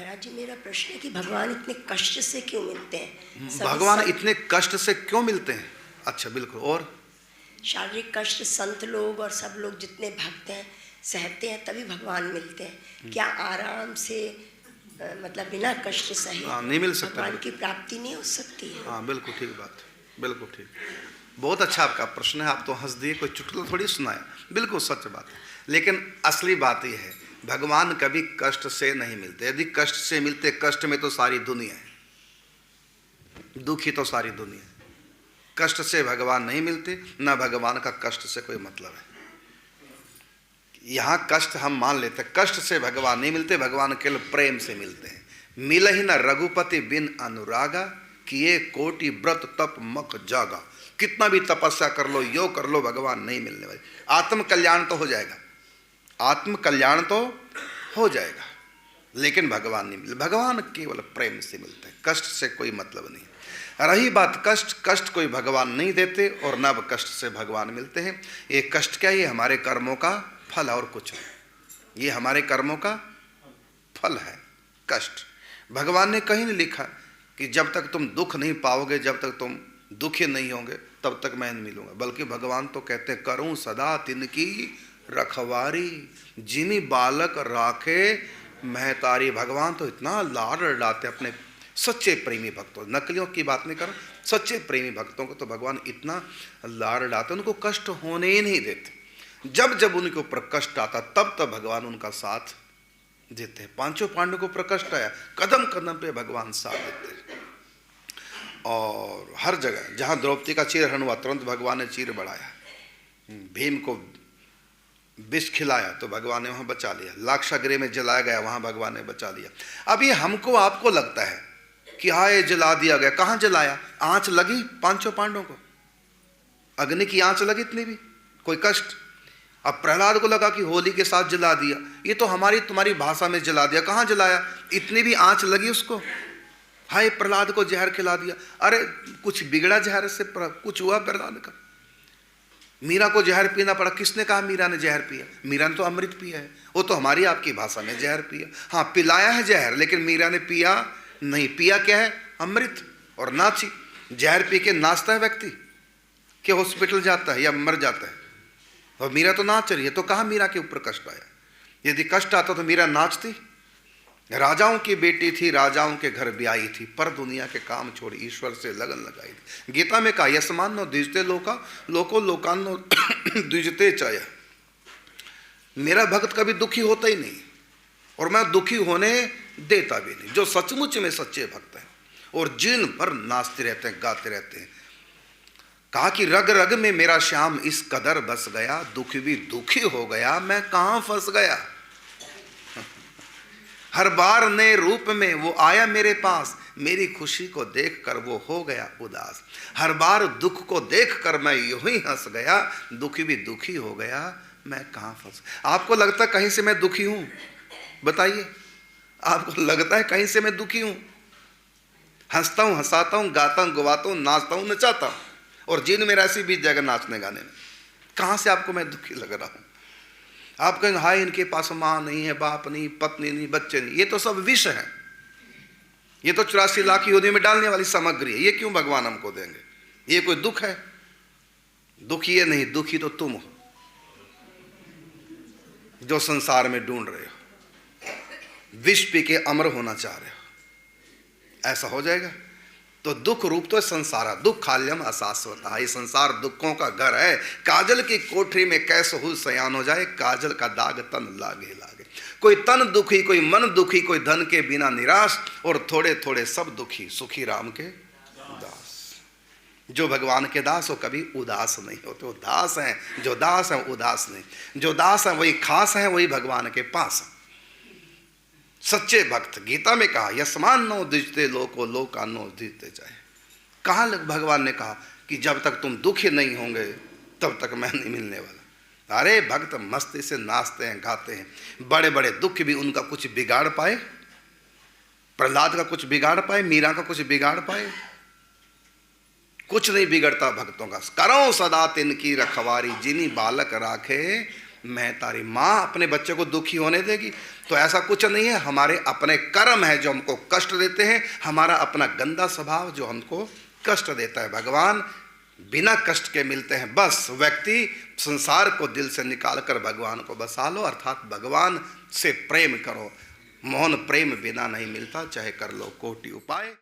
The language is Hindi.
महाराज जी, मेरा प्रश्न है कि भगवान इतने कष्ट से क्यों मिलते हैं? भगवान इतने कष्ट से क्यों मिलते हैं? अच्छा, बिल्कुल। और शारीरिक कष्ट संत लोग और सब लोग जितने भक्त हैं सहते हैं, तभी भगवान मिलते हैं। क्या आराम से मतलब बिना कष्ट सहे नहीं मिल सकता, भगवान की प्राप्ति नहीं हो सकती है? हाँ, बिल्कुल ठीक बात, बिल्कुल ठीक। बहुत अच्छा आपका प्रश्न है। आप तो हंस दिए, कोई चुटकुला थोड़ी सुनाया, बिल्कुल सच बात है। लेकिन असली बात यह है, भगवान कभी कष्ट से नहीं मिलते। यदि कष्ट से मिलते, कष्ट में तो सारी दुनिया है, दुखी तो सारी दुनिया है। कष्ट से भगवान नहीं मिलते, ना भगवान का कष्ट से कोई मतलब है। यहाँ कष्ट हम मान लेते हैं, कष्ट से भगवान नहीं मिलते, भगवान केवल प्रेम से मिलते हैं। मिल ही न रघुपति बिन अनुरागा, किए कोटि व्रत तप मक जागा। कितना भी तपस्या कर लो, यो कर लो, भगवान नहीं मिलने वाले। आत्म कल्याण तो हो जाएगा, आत्म कल्याण तो हो जाएगा, लेकिन भगवान नहीं मिलते। भगवान केवल प्रेम से मिलते हैं, कष्ट से कोई मतलब नहीं। रही बात कष्ट, कष्ट कोई भगवान नहीं देते और न कष्ट से भगवान मिलते हैं। ये कष्ट क्या, ये हमारे कर्मों का फल और कुछ नहीं। ये हमारे कर्मों का फल है कष्ट। भगवान ने कहीं नहीं लिखा कि जब तक तुम दुख नहीं पाओगे, जब तक तुम दुखी नहीं होंगे, तब तक मैं नहीं मिलूंगा। बल्कि भगवान तो कहते हैं, करूं सदा तिनकी रखवारी, जिनी बालक राखे महतारी। भगवान तो इतना लाड लड़ाते अपने सच्चे प्रेमी भक्तों, नकलियों की बात नहीं कर रहा, सच्चे प्रेमी भक्तों को तो भगवान इतना लाड लड़ाते, उनको कष्ट होने ही नहीं देते। जब जब उनके ऊपर कष्ट आता, तब तब भगवान उनका साथ देते हैं। पांचों पांडवों को प्रकष्ट आया, कदम कदम पे भगवान साथ देते हैं। और हर जगह जहां द्रौपदी का चीर हरण हुआ, तुरंत भगवान ने चीर बढ़ाया। भीम को विष खिलाया तो भगवान ने वहां बचा लिया। लाक्षागृह में जलाया गया, वहां भगवान ने बचा लिया। अब ये हमको आपको लगता है कि हाँ ये जला दिया गया, कहां जलाया? आंच लगी पांचों पांडवों को, अग्नि की आंच लगी, इतनी भी कोई कष्ट। अब प्रहलाद को लगा कि होली के साथ जला दिया, ये तो हमारी तुम्हारी भाषा में जला दिया, कहां जलाया? इतनी भी आंच लगी उसको? हाय, प्रहलाद को जहर खिला दिया। अरे कुछ बिगड़ा जहर से? कुछ हुआ प्रहलाद का? मीरा को जहर पीना पड़ा, किसने कहा मीरा ने जहर पिया? मीरा ने तो अमृत पिया है, वो तो हमारी आपकी भाषा में जहर पिया। हाँ, पिलाया है जहर, लेकिन मीरा ने पिया नहीं। पिया क्या है? अमृत। और नाची। जहर पी के नाचता है व्यक्ति कि हॉस्पिटल जाता है या मर जाता है, और मीरा तो नाच रही है, तो कहाँ मीरा के ऊपर कष्ट आया? यदि कष्ट आता तो मीरा नाचती। राजाओं की बेटी थी, राजाओं के घर ब्याई थी, पर दुनिया के काम छोड़ ईश्वर से लगन लगाई थी। गीता में कहा, यस्मान्नो द्विजते लोका लोको लोकान्नो द्विजते चाया। मेरा भक्त कभी दुखी होता ही नहीं, और मैं दुखी होने देता भी नहीं। जो सचमुच में सच्चे भक्त हैं और जीवन भर नाचते रहते हैं, गाते रहते हैं। कहा कि रग रग में मेरा श्याम इस कदर बस गया, दुखी भी दुखी हो गया, मैं कहां फंस गया। हर बार नए रूप में वो आया मेरे पास, मेरी खुशी को देखकर वो हो गया उदास। हर बार दुख को देखकर मैं यूं ही हंस गया, दुखी भी दुखी हो गया, मैं कहां फंस। आपको लगता है कहीं से मैं दुखी हूं? बताइए, आपको लगता है कहीं से मैं दुखी हूं? हंसता हूं, हंसाता हूं, गाता हूं, गवाता हूं, नाचता हूं, नचाता हूं, और जिन मेरा ऐसी बीत जाएगा नाचने गाने में। कहां से आपको मैं दुखी लग रहा हूं? आप कहेंगे हाय इनके पास माँ नहीं है, बाप नहीं, पत्नी नहीं, बच्चे नहीं। ये तो सब विष है, ये तो 84 लाख योनि में डालने वाली सामग्री है। ये क्यों भगवान हमको देंगे? ये कोई दुख है? दुखी ये नहीं, दुखी तो तुम हो जो संसार में ढूंढ रहे हो, विष पी के अमर होना चाह रहे हो। ऐसा हो जाएगा तो दुख रूप तो संसार, दुखाल्यम अशाश्वता। ये संसार दुखों का घर है। काजल की कोठरी में कैसे हो सयान हो जाए, काजल का दाग तन लागे लागे। कोई तन दुखी, कोई मन दुखी, कोई धन के बिना निराश, और थोड़े थोड़े सब दुखी, सुखी राम के दास। जो भगवान के दास हो कभी उदास नहीं होते। वो दास हैं, जो दास हैं उदास नहीं। जो दास हैं वही खास हैं, वही भगवान के पास हैं। सच्चे भक्त, गीता में कहा, यस्मान्नो द्विजते लोको लोकान्नो द्विजते चाहे। कहाँ भगवान ने कहा कि जब तक तुम दुखी नहीं होंगे तब तक मैं नहीं मिलने वाला। अरे भक्त मस्ती से नाचते हैं, गाते हैं, बड़े बड़े दुख भी उनका कुछ बिगाड़ पाए? प्रहलाद का कुछ बिगाड़ पाए? मीरा का कुछ बिगाड़ पाए? कुछ नहीं बिगड़ता भक्तों का। करो सदा तिनकी रखवारी, जिनी बालक राखे मैं तारी माँ अपने बच्चे को दुखी होने देगी? तो ऐसा कुछ नहीं है। हमारे अपने कर्म है जो हमको कष्ट देते हैं, हमारा अपना गंदा स्वभाव जो हमको कष्ट देता है। भगवान बिना कष्ट के मिलते हैं। बस व्यक्ति संसार को दिल से निकाल कर भगवान को बसा लो, अर्थात भगवान से प्रेम करो। मोहन प्रेम बिना नहीं मिलता, चाहे कर लो कोटि उपाय।